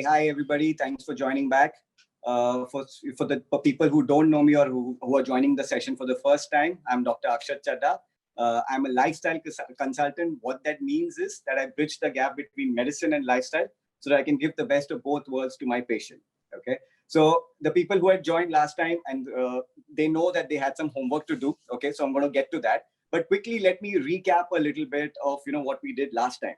Hi everybody. Thanks for joining back. For people who don't know me or who are joining the session for the first time, I'm Dr. Akshat Chadha. I'm a lifestyle consultant. What that means is that I bridge the gap between medicine and lifestyle so that I can give the best of both worlds to my patient. Okay. So the people who had joined last time and they know that they had some homework to do. Okay. So I'm going to get to that. But quickly, let me recap a little bit of what we did last time.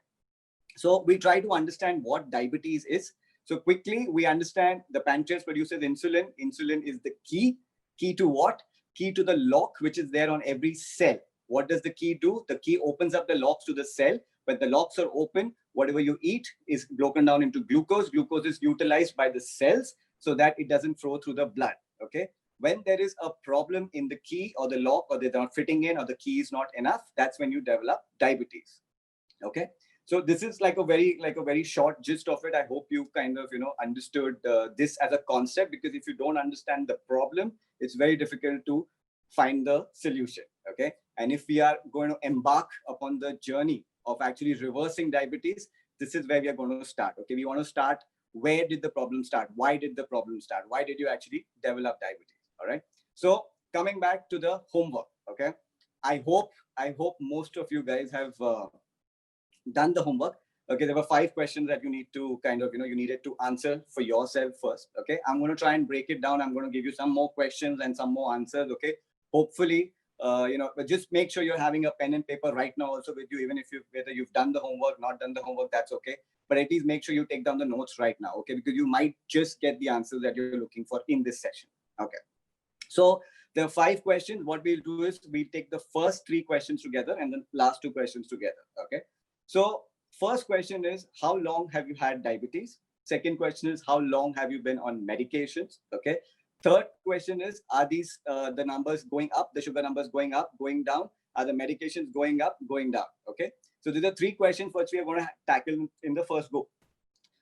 So we try to understand what diabetes is. So quickly, we understand the pancreas produces insulin. Insulin is the key. Key to what? Key to the lock, which is there on every cell. What does the key do? The key opens up the locks to the cell. When the locks are open, whatever you eat is broken down into glucose. Glucose is utilized by the cells so that it doesn't flow through the blood. Okay. When there is a problem in the key or the lock, or they're not fitting in, or the key is not enough, that's when you develop diabetes. Okay. So this is like a very short gist of it. I hope you kind of understood this as a concept, because if you don't understand the problem, it's very difficult to find the solution. Okay. And if we are going to embark upon the journey of actually reversing diabetes, this is where we are going to start. Okay. We want to start, where did the problem start? Why did the problem start? Why did you actually develop diabetes? All right. So coming back to the homework. Okay. I hope most of you guys have done the homework. Okay, there were 5 questions that you need to you needed to answer for yourself first. Okay, I'm going to try and break it down. I'm going to give you some more questions and some more answers. Okay, hopefully, but just make sure you're having a pen and paper right now also with you, even if whether you've done the homework, not done the homework, that's okay. But at least make sure you take down the notes right now. Okay, because you might just get the answers that you're looking for in this session. Okay, so there are 5 questions. What we'll do is we'll take the first 3 questions together and then last 2 questions together. Okay. So first question is, how long have you had diabetes? Second question is, how long have you been on medications? Okay. Third question is, are these the numbers going up, the sugar numbers going up, going down? Are the medications going up, going down? Okay. So these are 3 questions which we are going to tackle in the first go.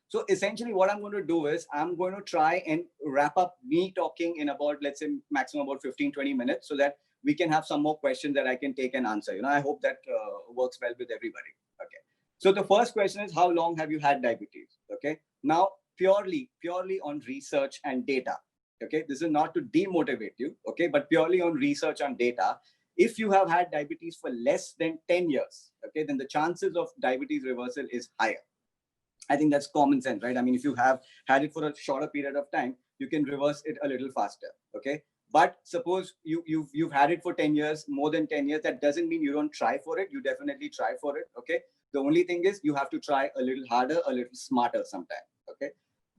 So essentially what I'm going to do is I'm going to try and wrap up me talking in about, let's say, maximum about 15-20 minutes, so that we can have some more questions that I can take and answer. I hope that works well with everybody. Okay. So the first question is, how long have you had diabetes? Okay. Now, purely on research and data. Okay. This is not to demotivate you. Okay. But purely on research and data, if you have had diabetes for less than 10 years, okay, then the chances of diabetes reversal is higher. I think that's common sense, right? I mean, if you have had it for a shorter period of time, you can reverse it a little faster. Okay. But suppose you've had it for 10 years, more than 10 years, that doesn't mean you don't try for it. You definitely try for it. Okay. The only thing is you have to try a little harder, a little smarter sometimes. Okay.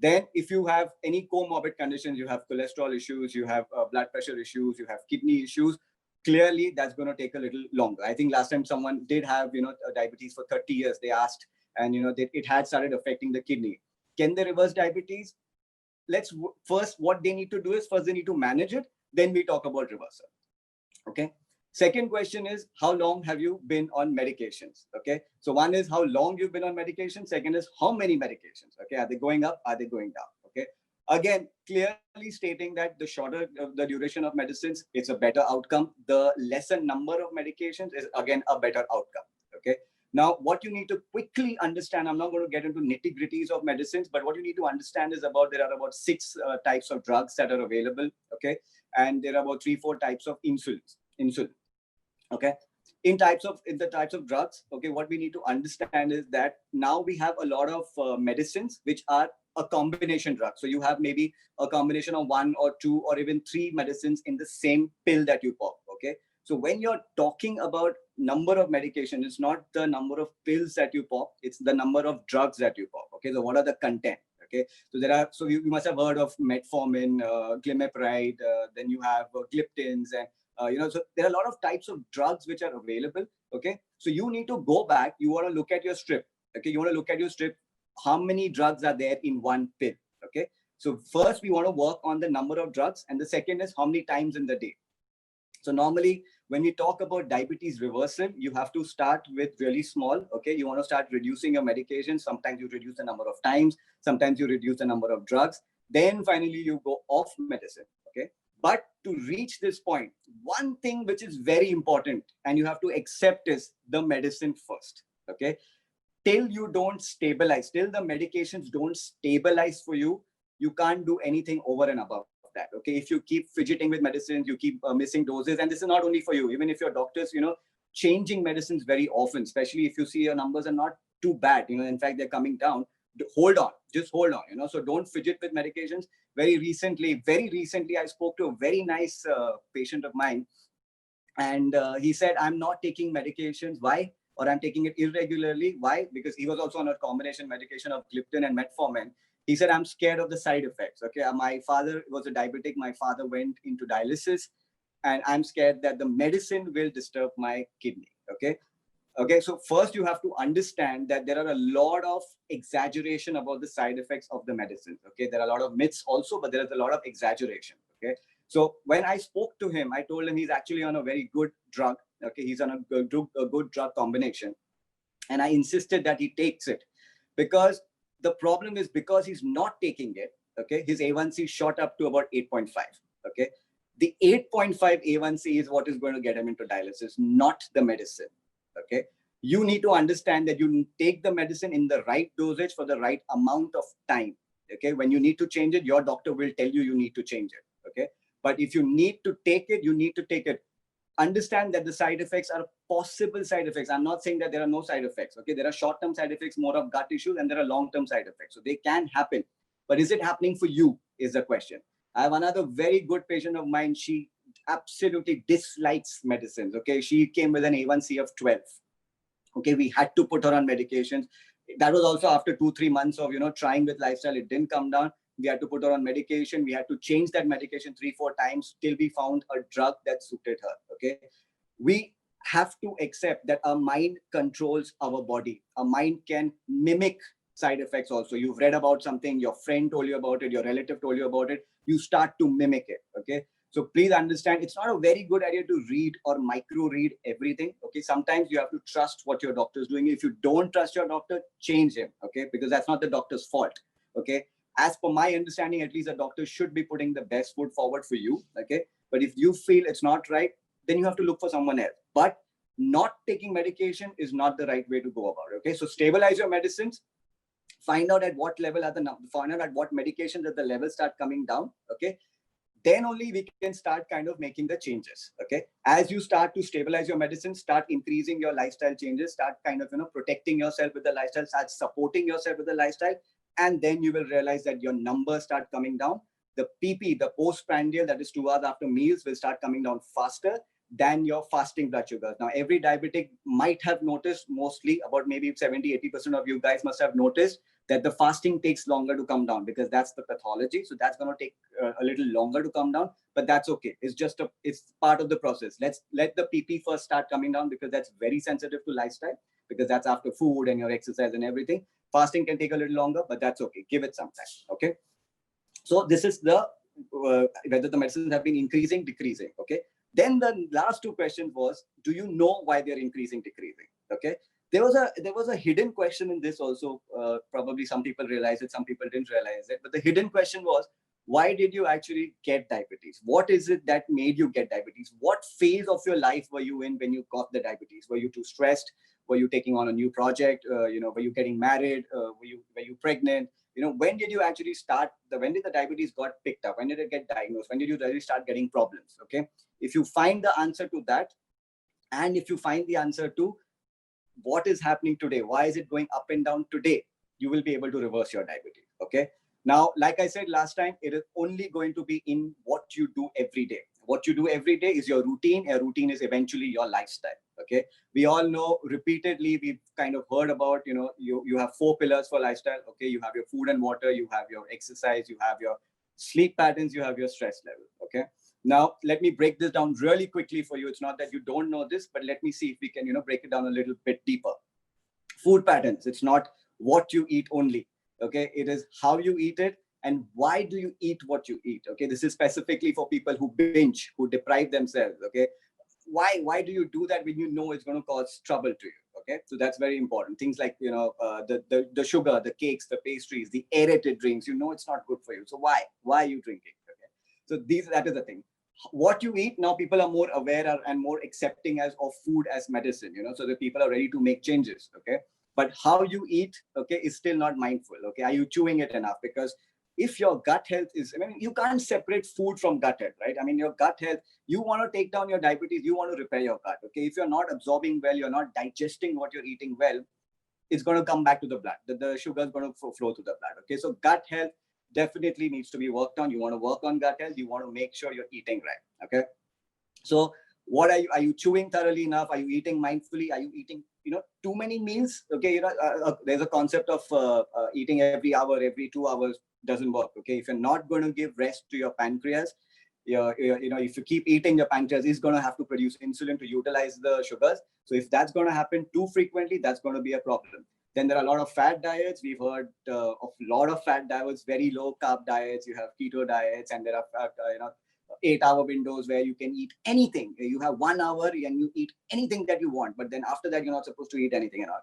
Then if you have any comorbid conditions, you have cholesterol issues, you have blood pressure issues, you have kidney issues, clearly that's going to take a little longer. I think last time someone did have, diabetes for 30 years, they asked, and, it had started affecting the kidney. Can they reverse diabetes? First, what they need to do is first they need to manage it. Then we talk about reversal. Okay. Second question is, how long have you been on medications? Okay. So one is how long you've been on medication. Second is how many medications. Okay. Are they going up? Are they going down? Okay. Again, clearly stating that the shorter the duration of medicines, it's a better outcome. The lesser number of medications is again a better outcome. Okay. Now, what you need to quickly understand, I'm not going to get into nitty-gritties of medicines, but what you need to understand is there are about 6 types of drugs that are available. Okay. And there are about 3-4 types of insulin. Okay. In the types of drugs, okay, what we need to understand is that now we have a lot of medicines which are a combination drug. So you have maybe a combination of 1 or 2 or even 3 medicines in the same pill that you pop. Okay. So when you're talking about number of medication, it's not the number of pills that you pop, it's the number of drugs that you pop. Okay. So what are the content? Okay. So you must have heard of metformin, glimepiride, then you have gliptins, and so there are a lot of types of drugs which are available. Okay. So you need to go back. You want to look at your strip. Okay. You want to look at your strip. How many drugs are there in one pill? Okay. So first we want to work on the number of drugs. And the second is how many times in the day. So normally when we talk about diabetes reversal, you have to start with really small. Okay. You want to start reducing your medication. Sometimes you reduce the number of times. Sometimes you reduce the number of drugs. Then finally you go off medicine. Okay. But to reach this point, one thing which is very important and you have to accept is the medicine first. Okay. till you don't stabilize, till the medications don't stabilize for you, you can't do anything over and above that. Okay, if you keep fidgeting with medicines, you keep missing doses, and this is not only for you, even if your doctors, changing medicines very often, especially if you see your numbers are not too bad, in fact, they're coming down, hold on, just hold on, so don't fidget with medications. Very recently, I spoke to a very nice patient of mine, and he said, I'm not taking medications. Why? Or I'm taking it irregularly. Why? Because he was also on a combination medication of gliptin and metformin. He said, I'm scared of the side effects. Okay, my father was a diabetic. My father went into dialysis, and I'm scared that the medicine will disturb my kidney. Okay, so first you have to understand that there are a lot of exaggeration about the side effects of the medicines. Okay, there are a lot of myths also, but there is a lot of exaggeration. Okay, so when I spoke to him, I told him he's actually on a very good drug. Okay, he's on a good drug combination, and I insisted that he takes it, because the problem is, because he's not taking it, okay, his A1C shot up to about 8.5. Okay, the 8.5 A1C is what is going to get him into dialysis, not the medicine. Okay, you need to understand that you take the medicine in the right dosage for the right amount of time. Okay, when you need to change it, your doctor will tell you need to change it. Okay, but if you need to take it, you need to take it. Understand that the side effects are possible side effects. I'm not saying that there are no side effects. Okay, there are short-term side effects, more of gut issues, and there are long-term side effects. So they can happen, but is it happening for you is the question. I have another very good patient of mine. She absolutely dislikes medicines. Okay, she came with an A1C of 12. Okay, we had to put her on medications. That was also after 2-3 months of trying with lifestyle. It didn't come down. We had to put her on medication. We had to change that medication 3-4 times till we found a drug that suited her. Okay, we have to accept that our mind controls our body. Our mind can mimic side effects also. You've read about something, your friend told you about it, your relative told you about it, you start to mimic it. Okay, so please understand, it's not a very good idea to read or micro read everything. Okay, sometimes you have to trust what your doctor is doing. If you don't trust your doctor, change him. Okay, because that's not the doctor's fault. Okay, as per my understanding, at least a doctor should be putting the best foot forward for you. Okay, but if you feel it's not right, then you have to look for someone else. But not taking medication is not the right way to go about it. Okay, so stabilize your medicines. Find out at what level are find out at what medications that the levels start coming down. Okay, then only we can start kind of making the changes. Okay, as you start to stabilize your medicine, start increasing your lifestyle changes, start kind of protecting yourself with the lifestyle, start supporting yourself with the lifestyle, and then you will realize that your numbers start coming down. The PP, the postprandial, that is 2 hours after meals, will start coming down faster than your fasting blood sugars. Now, every diabetic might have noticed, mostly about maybe 70-80% of you guys must have noticed that the fasting takes longer to come down, because that's the pathology. So that's going to take a little longer to come down, but that's okay. It's just it's part of the process. Let's let the PP first start coming down, because that's very sensitive to lifestyle, because that's after food and your exercise and everything. Fasting can take a little longer, but that's okay. Give it some time. Okay. So this is the whether the medicines have been increasing, decreasing. Okay. Then the last 2 questions was, do you know why they're increasing, decreasing? Okay. There was a hidden question in this also. Probably some people realize it, some people didn't realize it. But the hidden question was, why did you actually get diabetes? What is it that made you get diabetes? What phase of your life were you in when you got the diabetes? Were you too stressed? Were you taking on a new project? Were you getting married? Were you pregnant? When did you actually start? When did the diabetes got picked up? When did it get diagnosed? When did you really start getting problems? Okay. If you find the answer to that, and if you find the answer to what is happening today, why is it going up and down today, you will be able to reverse your diabetes. Okay. Now, like I said last time, it is only going to be in what you do every day. What you do every day is your routine. Your routine is eventually your lifestyle. Okay. We all know, repeatedly, we've kind of heard about, you have 4 pillars for lifestyle. Okay. You have your food and water, you have your exercise, you have your sleep patterns, you have your stress level. Okay. Now, let me break this down really quickly for you. It's not that you don't know this, but let me see if we can, break it down a little bit deeper. Food patterns. It's not what you eat only. Okay. It is how you eat it and why do you eat what you eat. Okay. This is specifically for people who binge, who deprive themselves. Okay. Why do you do that when you know it's going to cause trouble to you? Okay. So that's very important. Things like, the sugar, the cakes, the pastries, the aerated drinks, it's not good for you. So why are you drinking? Okay. So that is the thing. What you eat now, people are more aware and more accepting of food as medicine, so the people are ready to make changes. Okay. but how you eat, okay, is still not mindful. Okay, are you chewing it enough? Because if your gut health is, I mean, you can't separate food from gut health, right? I mean, your gut health, you want to take down your diabetes, you want to repair your gut. Okay, if you're not absorbing well, you're not digesting what you're eating well, it's going to come back to the blood. The sugar is going to flow to the blood. Okay, so gut health definitely needs to be worked on. You want to work on gut health. You want to make sure you're eating right. Okay, so what are you chewing thoroughly enough? Are you eating mindfully? Are you eating too many meals? Okay, there's a concept of eating every hour, every 2 hours doesn't work. Okay, if you're not going to give rest to your pancreas, if you keep eating, your pancreas is going to have to produce insulin to utilize the sugars. So if that's going to happen too frequently, that's going to be a problem. Then there are a lot of fat diets. We've heard of a lot of fat diets, very low carb diets. You have keto diets, and there are 8-hour windows where you can eat anything. You have 1 hour and you eat anything that you want, but then after that, you're not supposed to eat anything at all.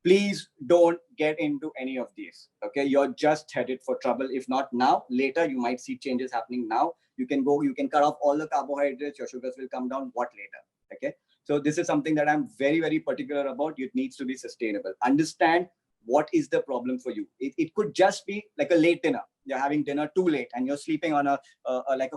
Please don't get into any of these. Okay, you're just headed for trouble. If not now, later you might see changes happening now. You can cut off all the carbohydrates, your sugars will come down. What later? Okay, so this is something that I'm very, very particular about. It needs to be sustainable. Understand what is the problem for you. It could just be like a late dinner. You're having dinner too late and you're sleeping on a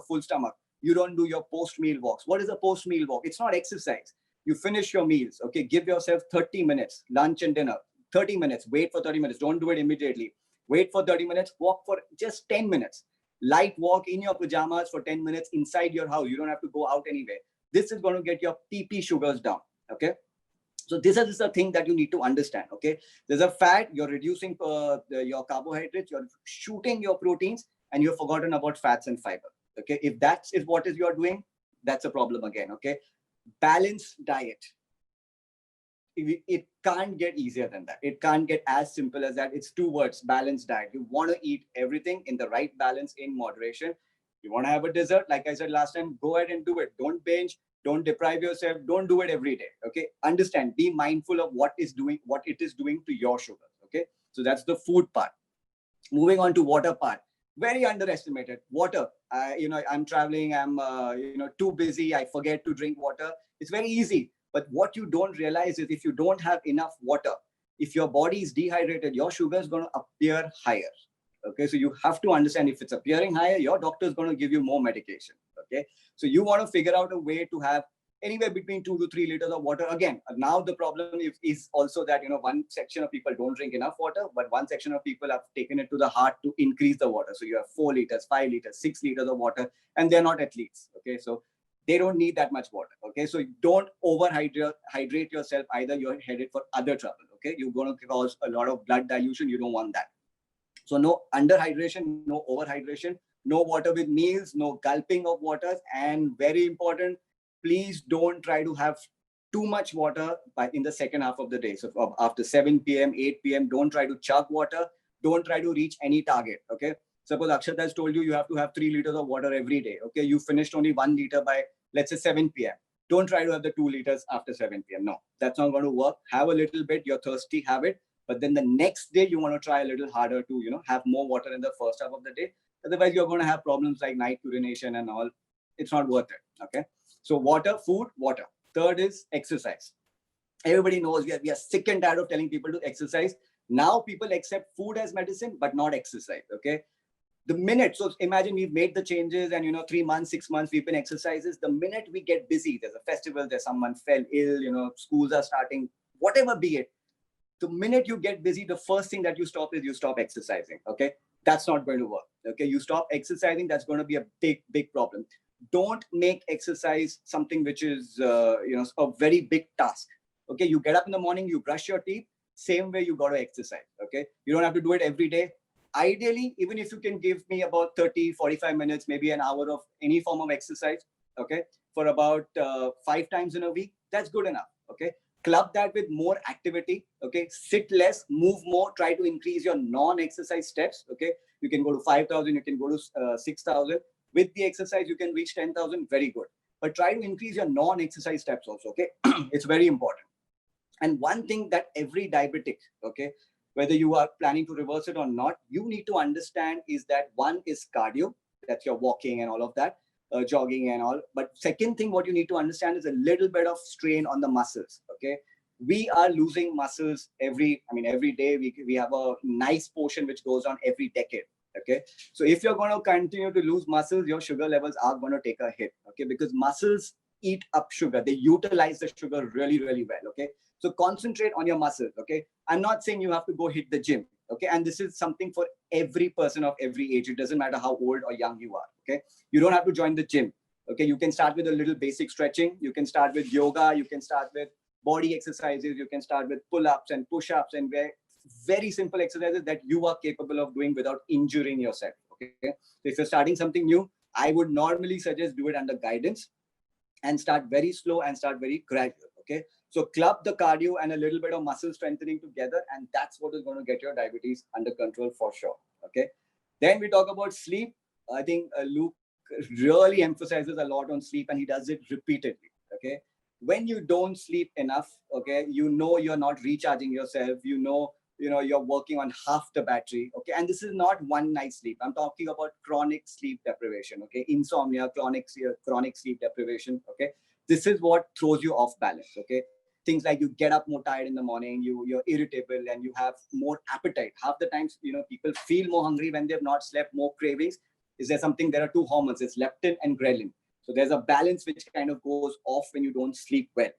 full stomach. You don't do your post-meal walks. What is a post-meal walk? It's not exercise. You finish your meals. Okay, give yourself 30 minutes, lunch and dinner. 30 minutes. Wait for 30 minutes. Don't do it immediately. Wait for 30 minutes. Walk for just 10 minutes. Light walk in your pajamas for 10 minutes inside your house. You don't have to go out anywhere. This is going to get your PP sugars down. Okay. So this is a thing that you need to understand. Okay. There's a fat, you're reducing your carbohydrates, you're shooting your proteins, and you've forgotten about fats and fiber. Okay. If that is what you're doing, that's a problem again. Okay. Balanced diet. It can't get easier than that. It can't get as simple as that. It's 2 words: balanced diet. You want to eat everything in the right balance, in moderation. You want to have a dessert, like I said last time, go ahead and do it. Don't binge, don't deprive yourself, don't do it every day. Okay, understand, be mindful of what it is doing to your sugar. Okay, so that's the food part. Moving on to water part. Very underestimated. Water. I'm traveling, I'm too busy, I forget to drink water. It's very easy. But what you don't realize is if you don't have enough water, if your body is dehydrated, your sugar is going to appear higher. Okay, so you have to understand, if it's appearing higher, your doctor is going to give you more medication. Okay, so you want to figure out a way to have anywhere between 2 to 3 liters of water. Again, now the problem is also that, one section of people don't drink enough water, but one section of people have taken it to the heart to increase the water. So you have 4 liters, 5 liters, 6 liters of water, and they're not athletes. Okay, so they don't need that much water. Okay, so don't hydrate yourself either. You're headed for other trouble. Okay, you're going to cause a lot of blood dilution. You don't want that. So no underhydration, no overhydration, no water with meals, no gulping of waters, and very important, please don't try to have too much water in the second half of the day. So after 7 p.m., 8 p.m., don't try to chug water. Don't try to reach any target. Okay. Suppose Akshat has told you have to have 3 liters of water every day. Okay. You finished only 1 liter by, let's say, 7 p.m. Don't try to have the 2 liters after 7 p.m. No, that's not going to work. Have a little bit. You're thirsty, have it. But then the next day, you want to try a little harder to, have more water in the first half of the day. Otherwise, you're going to have problems like night urination and all. It's not worth it. Okay. So water, food, water. Third is exercise. Everybody knows we are sick and tired of telling people to exercise. Now people accept food as medicine, but not exercise. Okay. The minute, so imagine we've made the changes and, 3 months, 6 months, we've been exercises. The minute we get busy, there's a festival, there's someone fell ill, schools are starting, whatever be it. The minute you get busy, the first thing that you stop is you stop exercising. Okay. That's not going to work. Okay. You stop exercising. That's going to be a big, big problem. Don't make exercise something which is, a very big task. Okay. You get up in the morning, you brush your teeth, same way you got to exercise. Okay. You don't have to do it every day. Ideally, even if you can give me about 30, 45 minutes, maybe an hour of any form of exercise, okay, for about 5 times in a week, that's good enough. Okay. Club that with more activity. Okay. Sit less, move more, try to increase your non-exercise steps. Okay. You can go to 5,000, you can go to 6,000. With the exercise, you can reach 10,000. Very good. But try to increase your non-exercise steps also. Okay. It's very important. And one thing that every diabetic, okay, whether you are planning to reverse it or not, you need to understand is that one is cardio, that's your walking and all of that, jogging and all. But second thing, what you need to understand is a little bit of strain on the muscles. Okay. we are losing muscles every day. We have a nice portion which goes on every decade. Okay, so if you're going to continue to lose muscles, your sugar levels are going to take a hit. Okay, because muscles eat up sugar, they utilize the sugar really, really well. Okay, so concentrate on your muscles. Okay, I'm not saying you have to go hit the gym. Okay, and this is something for every person of every age. It doesn't matter how old or young you are. Okay, you don't have to join the gym. Okay, you can start with a little basic stretching. You can start with yoga. You can start with body exercises. You can start with pull-ups and push-ups and very simple exercises that you are capable of doing without injuring yourself. Okay, so if you're starting something new, I would normally suggest do it under guidance and start very slow and start very gradual. Okay, so club the cardio and a little bit of muscle strengthening together, and that's what is going to get your diabetes under control for sure. Okay, then we talk about sleep. I think Luke really emphasizes a lot on sleep, and he does it repeatedly. Okay, when you don't sleep enough, okay, you're not recharging yourself. You're working on half the battery. Okay, and this is not one night sleep. I'm talking about chronic sleep deprivation. Okay, insomnia, chronic sleep deprivation. Okay, this is what throws you off balance. Okay, things like you get up more tired in the morning, you're irritable, and you have more appetite. Half the times, people feel more hungry when they've not slept, more cravings. Is there something? There are two hormones, it's leptin and ghrelin. So there's a balance which kind of goes off when you don't sleep well.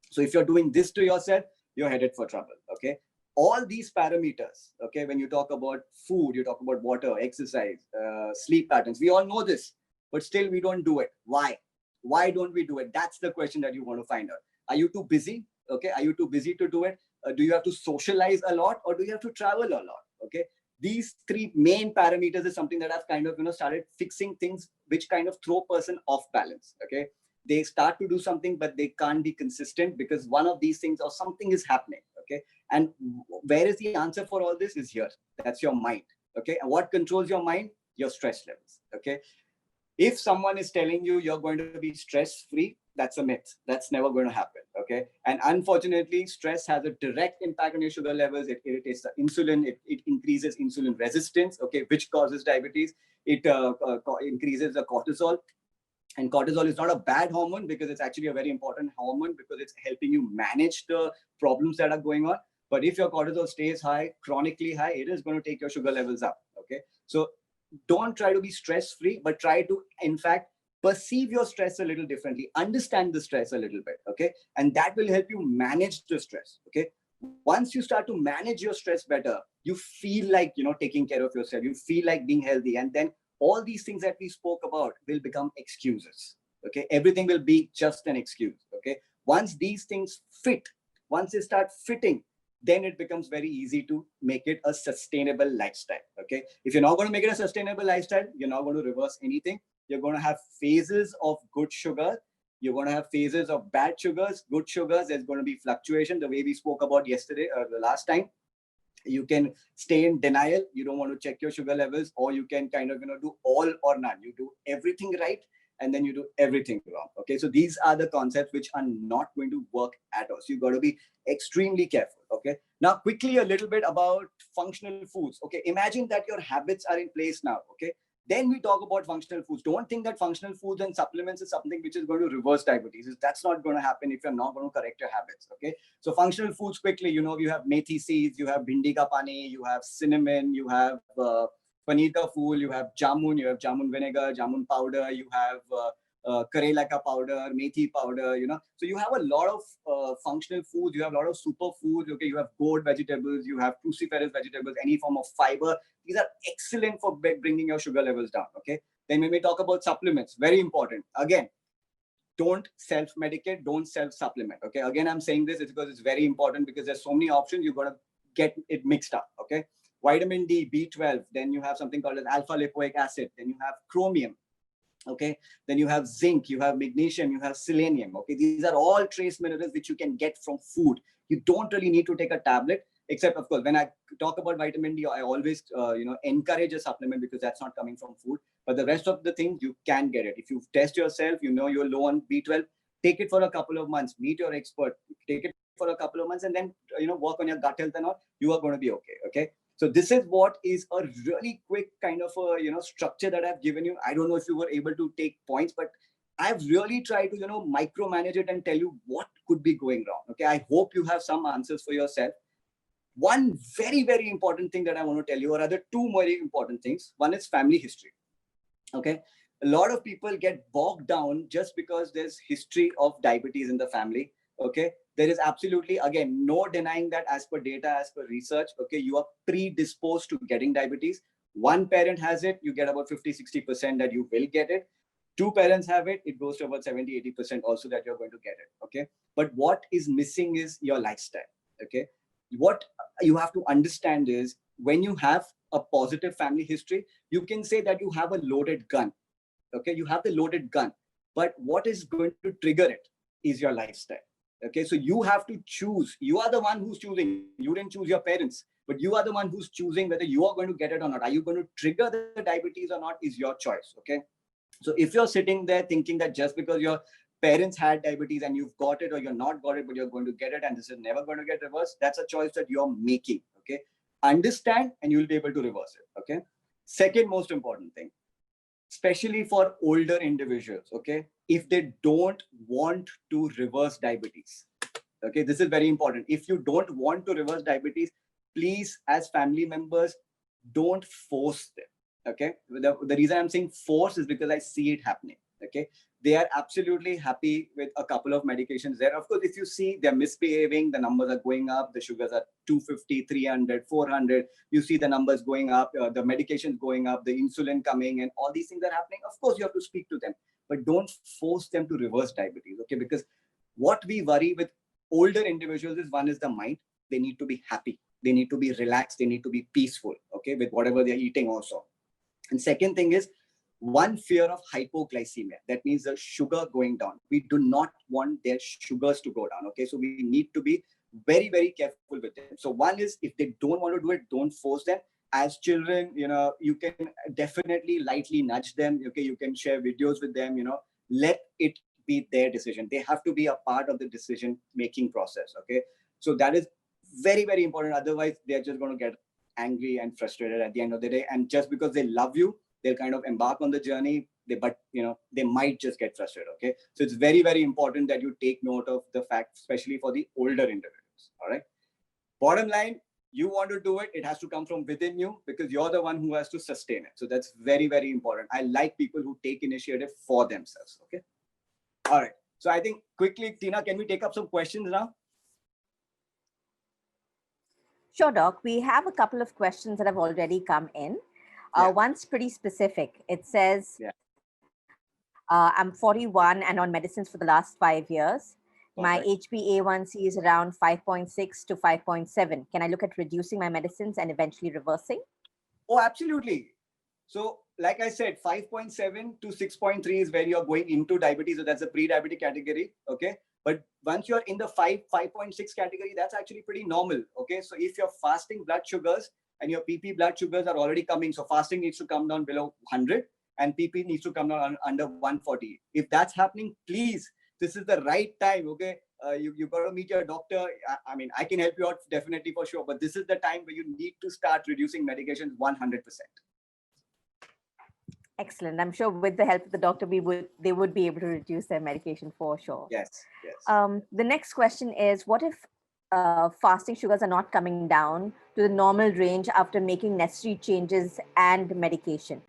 So if you're doing this to yourself, you're headed for trouble. Okay, all these parameters, okay, when you talk about food, you talk about water, exercise, sleep patterns, we all know this, but still we don't do it. Why don't we do it? That's the question that you want to find out. Are you too busy? Okay, are you too busy to do it? Do you have to socialize a lot, or do you have to travel a lot? Okay, these three main parameters is something that I've kind of started fixing things which kind of throw person off balance. Okay, they start to do something but they can't be consistent because one of these things or something is happening. Okay, and where is the answer for all this? Is here. That's your mind. Okay, and what controls your mind? Your stress levels. Okay, if someone is telling you you're going to be stress free, that's a myth. That's never going to happen. Okay, and unfortunately stress has a direct impact on your sugar levels. It irritates the insulin. It increases insulin resistance, okay, which causes diabetes. It increases the cortisol, and cortisol is not a bad hormone because it's actually a very important hormone because it's helping you manage the problems that are going on. But if your cortisol stays high, chronically high, it is going to take your sugar levels up. Okay, so don't try to be stress free, but try to, in fact, perceive your stress a little differently, understand the stress a little bit. Okay, and that will help you manage the stress. Okay, once you start to manage your stress better, you feel like taking care of yourself, you feel like being healthy, and then all these things that we spoke about will become excuses. Okay, everything will be just an excuse. Okay, once these things fit, once they start fitting, then it becomes very easy to make it a sustainable lifestyle. Okay, if you're not going to make it a sustainable lifestyle, you're not going to reverse anything. You're going to have phases of good sugar, you're going to have phases of bad sugars, good sugars. There's going to be fluctuation, the way we spoke about yesterday or the last time. You can stay in denial, you don't want to check your sugar levels, or you can kind of do all or none. You do everything right and then you do everything wrong. Okay, so these are the concepts which are not going to work at all. So you've got to be extremely careful. Okay, now quickly a little bit about functional foods. Okay, imagine that your habits are in place now. Okay, then we talk about functional foods. Don't think that functional foods and supplements is something which is going to reverse diabetes. That's not going to happen if you're not going to correct your habits. Okay, so functional foods quickly, you have methi seeds, you have bhindi ka pani, you have cinnamon, you have paneer ka phool, you have jamun vinegar, jamun powder, you have karela ka powder, methi powder, So you have a lot of functional foods, you have a lot of superfoods, okay? You have gourd vegetables, you have cruciferous vegetables, any form of fiber. These are excellent for bringing your sugar levels down, okay? Then when we talk about supplements, very important. Again, don't self-medicate, don't self-supplement, okay? Again, I'm saying this because it's very important because there's so many options, you're going to get it mixed up, okay? Vitamin D, B12, then you have something called as alpha lipoic acid, then you have chromium, okay? Then you have zinc, you have magnesium, you have selenium, okay? These are all trace minerals which you can get from food. You don't really need to take a tablet, except of course, when I talk about vitamin D, I always, encourage a supplement because that's not coming from food. But the rest of the things, you can get it. If you test yourself, you're low on B12, take it for a couple of months, meet your expert, take it for a couple of months, and then, work on your gut health and all, you are going to be okay, okay? So this is what is a really quick kind of a, structure that I've given you. I don't know if you were able to take points, but I've really tried to, micromanage it and tell you what could be going wrong. Okay. I hope you have some answers for yourself. One very, very important thing that I want to tell you, or other two very important things. One is family history. Okay. A lot of people get bogged down just because there's history of diabetes in the family. Okay. There is absolutely, again, no denying that as per data, as per research, okay, you are predisposed to getting diabetes. One parent has it, you get about 50-60% that you will get it. Two parents have it, it goes to about 70-80% also that you're going to get it. Okay. But what is missing is your lifestyle. Okay. What you have to understand is when you have a positive family history, you can say that you have a loaded gun. Okay. You have the loaded gun, but what is going to trigger it is your lifestyle. Okay. So you have to choose. You are the one who's choosing. You didn't choose your parents, but you are the one who's choosing whether you are going to get it or not. Are you going to trigger the diabetes or not is your choice. Okay. So if you're sitting there thinking that just because your parents had diabetes and you've got it or you're not got it, but you're going to get it and this is never going to get reversed, that's a choice that you're making. Okay. Understand and you'll be able to reverse it. Okay. Second most important thing, especially for older individuals. Okay. If they don't want to reverse diabetes. Okay. This is very important. If you don't want to reverse diabetes, please, as family members, don't force them. Okay. The reason I'm saying force is because I see it happening. Okay. They are absolutely happy with a couple of medications there. Of course, if you see they're misbehaving, the numbers are going up, the sugars are 250, 300, 400. You see the numbers going up, the medications going up, the insulin coming, and all these things are happening. Of course, you have to speak to them, but don't force them to reverse diabetes. Okay. Because what we worry with older individuals is one is the mind. They need to be happy. They need to be relaxed. They need to be peaceful. Okay. With whatever they're eating also. And second thing is one fear of hypoglycemia. That means the sugar going down. We do not want their sugars to go down. Okay. So we need to be very, very careful with them. So one is if they don't want to do it, don't force them. As children, you can definitely lightly nudge them. Okay. You can share videos with them, let it be their decision. They have to be a part of the decision making process. Okay. So that is very, very important. Otherwise, they're just going to get angry and frustrated at the end of the day. And just because they love you, they'll kind of embark on the journey, but they might just get frustrated. Okay. So it's very, very important that you take note of the fact, especially for the older individuals. All right. Bottom line, you want to do it, it has to come from within you because you're the one who has to sustain it. So that's very, very important. I like people who take initiative for themselves. Okay. All right. So I think quickly, Tina, can we take up some questions now? Sure, Doc. We have a couple of questions that have already come in. One's pretty specific. It says, I'm 41 and on medicines for the last 5 years. My HbA1c is around 5.6 to 5.7. Can I look at reducing my medicines and eventually reversing? Oh, absolutely. So like I said, 5.7 to 6.3 is where you're going into diabetes. So that's a pre-diabetic category. Okay. But once you're in the 5.6 category, that's actually pretty normal. Okay. So if your fasting blood sugars and your PP blood sugars are already coming, so fasting needs to come down below 100 and PP needs to come down under 140. If that's happening, please, this is the right time. Okay. You got to meet your doctor. I mean, I can help you out definitely for sure, but this is the time where you need to start reducing medications 100%. Excellent. I'm sure with the help of the doctor, they would be able to reduce their medication for sure. Yes. The next question is, what if fasting sugars are not coming down to the normal range after making necessary changes and medication?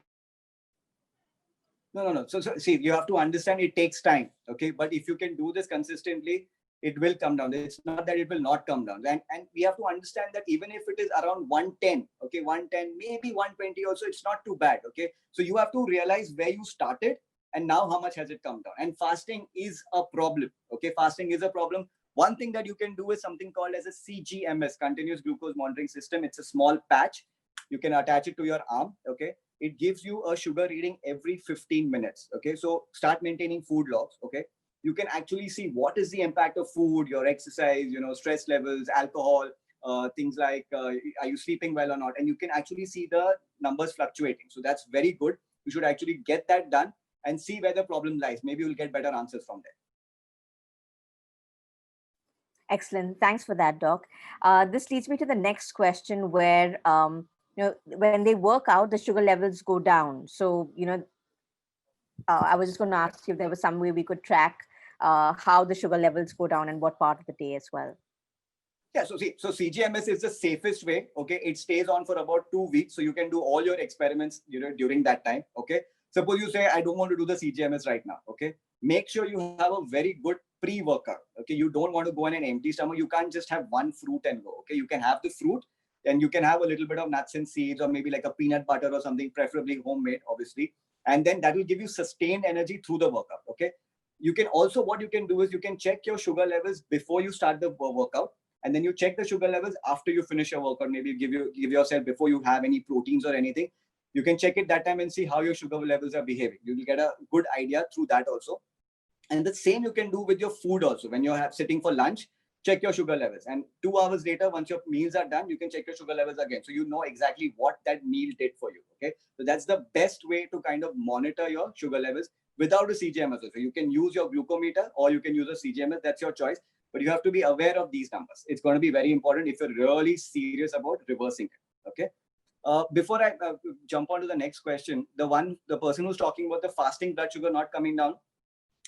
No. So see, you have to understand it takes time. Okay. But if you can do this consistently, it will come down. It's not that it will not come down. And we have to understand that even if it is around 110, okay, 110, maybe 120 also, it's not too bad. Okay. So you have to realize where you started and now how much has it come down. And fasting is a problem. Okay. Fasting is a problem. One thing that you can do is something called as a CGMS, continuous glucose monitoring system. It's a small patch. You can attach it to your arm. Okay. It gives you a sugar reading every 15 minutes. Okay. So start maintaining food logs. Okay. You can actually see what is the impact of food, your exercise, stress levels, alcohol, things like, are you sleeping well or not? And you can actually see the numbers fluctuating. So that's very good. You should actually get that done and see where the problem lies. Maybe you'll get better answers from there. Excellent. Thanks for that, Doc. This leads me to the next question where, when they work out, the sugar levels go down. So, I was just going to ask you if there was some way we could track how the sugar levels go down and what part of the day as well. Yeah, so see, so CGMS is the safest way. Okay, it stays on for about 2 weeks, so you can do all your experiments, during that time. Okay, suppose you say I don't want to do the CGMS right now. Okay, make sure you have a very good pre-workout. Okay, you don't want to go on an empty stomach. You can't just have one fruit and go. Okay, you can have the fruit, and you can have a little bit of nuts and seeds, or maybe like a peanut butter or something, preferably homemade, obviously, and then that will give you sustained energy through the workout. Okay, you can also, what you can do is you can check your sugar levels before you start the workout, and then you check the sugar levels after you finish your workout. Maybe give yourself, before you have any proteins or anything, you can check it that time and see how your sugar levels are behaving. You will get a good idea through that also. And the same you can do with your food also. When you're sitting for lunch, check your sugar levels, and 2 hours later, once your meals are done, you can check your sugar levels again, so you know exactly what that meal did for you. Okay, so that's the best way to kind of monitor your sugar levels without a CGMS. So you can use your glucometer or you can use a CGMS, that's your choice, but you have to be aware of these numbers. It's going to be very important if you're really serious about reversing it. Okay, before I jump on to the next question, the person who's talking about the fasting blood sugar not coming down,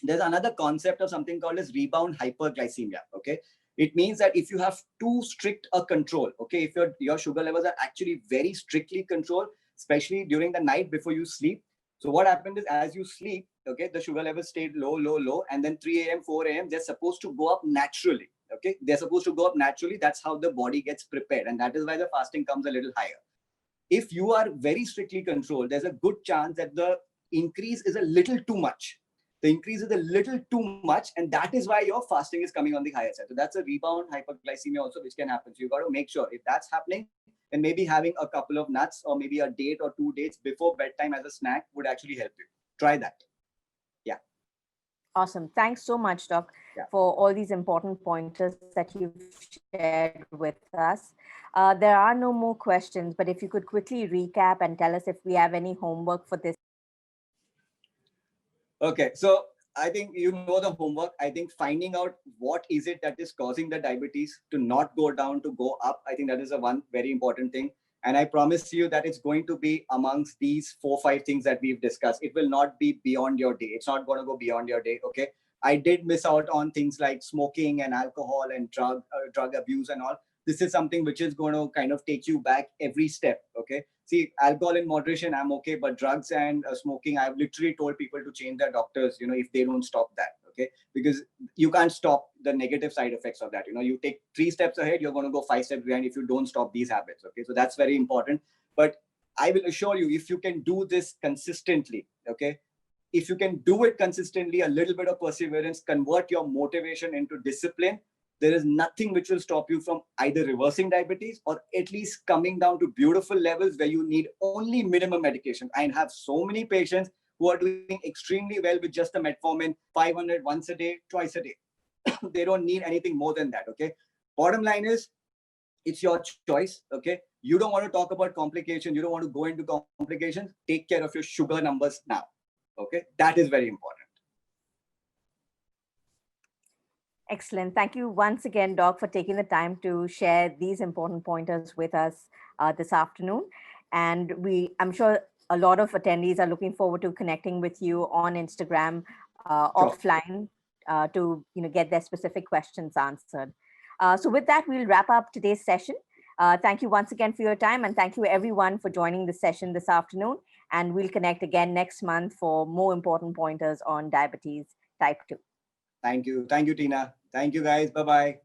there's another concept of something called as rebound hyperglycemia. Okay, it means that if you have too strict a control, okay, if your sugar levels are actually very strictly controlled, especially during the night before you sleep, so what happened is, as you sleep, okay, the sugar levels stayed low, and then 3 a.m., 4 a.m., they're supposed to go up naturally. Okay, they're supposed to go up naturally. That's how the body gets prepared, and that is why the fasting comes a little higher. If you are very strictly controlled, there's a good chance that the increase is a little too much. The increase is a little too much, and that is why your fasting is coming on the higher side. So that's a rebound hyperglycemia also, which can happen. So you got to make sure if that's happening, then maybe having a couple of nuts or maybe a date or 2 dates before bedtime as a snack would actually help you. Try that. Yeah. Awesome. Thanks so much, Doc, for all these important pointers that you've shared with us. There are no more questions, but if you could quickly recap and tell us if we have any homework for this. Okay, so I think you know the homework. I think finding out what is it that is causing the diabetes to not go down, to go up, I think that is a one very important thing. And I promise you that it's going to be amongst these 4-5 things that we've discussed. It will not be beyond your day. It's not going to go beyond your day. Okay, I did miss out on things like smoking and alcohol and drug abuse and all. This is something which is going to kind of take you back every step. Okay, see, alcohol in moderation, I'm okay, but drugs and smoking, I've literally told people to change their doctors, if they don't stop that. Okay, because you can't stop the negative side effects of that. You take 3 steps ahead, you're going to go 5 steps behind if you don't stop these habits. Okay, so that's very important. But I will assure you, if you can do this consistently, okay, if you can do it consistently, a little bit of perseverance, convert your motivation into discipline, there is nothing which will stop you from either reversing diabetes or at least coming down to beautiful levels where you need only minimum medication. I have so many patients who are doing extremely well with just the metformin, 500 once a day, twice a day. They don't need anything more than that. Okay, bottom line is, it's your choice. Okay, you don't want to talk about complications, you don't want to go into complications, take care of your sugar numbers now. Okay, that is very important. Excellent. Thank you once again, Doc, for taking the time to share these important pointers with us this afternoon. And I'm sure a lot of attendees are looking forward to connecting with you on Instagram offline to get their specific questions answered. So with that, we'll wrap up today's session. Thank you once again for your time, and thank you everyone for joining the session this afternoon. And we'll connect again next month for more important pointers on diabetes type 2. Thank you. Thank you, Tina. Thank you, guys. Bye-bye.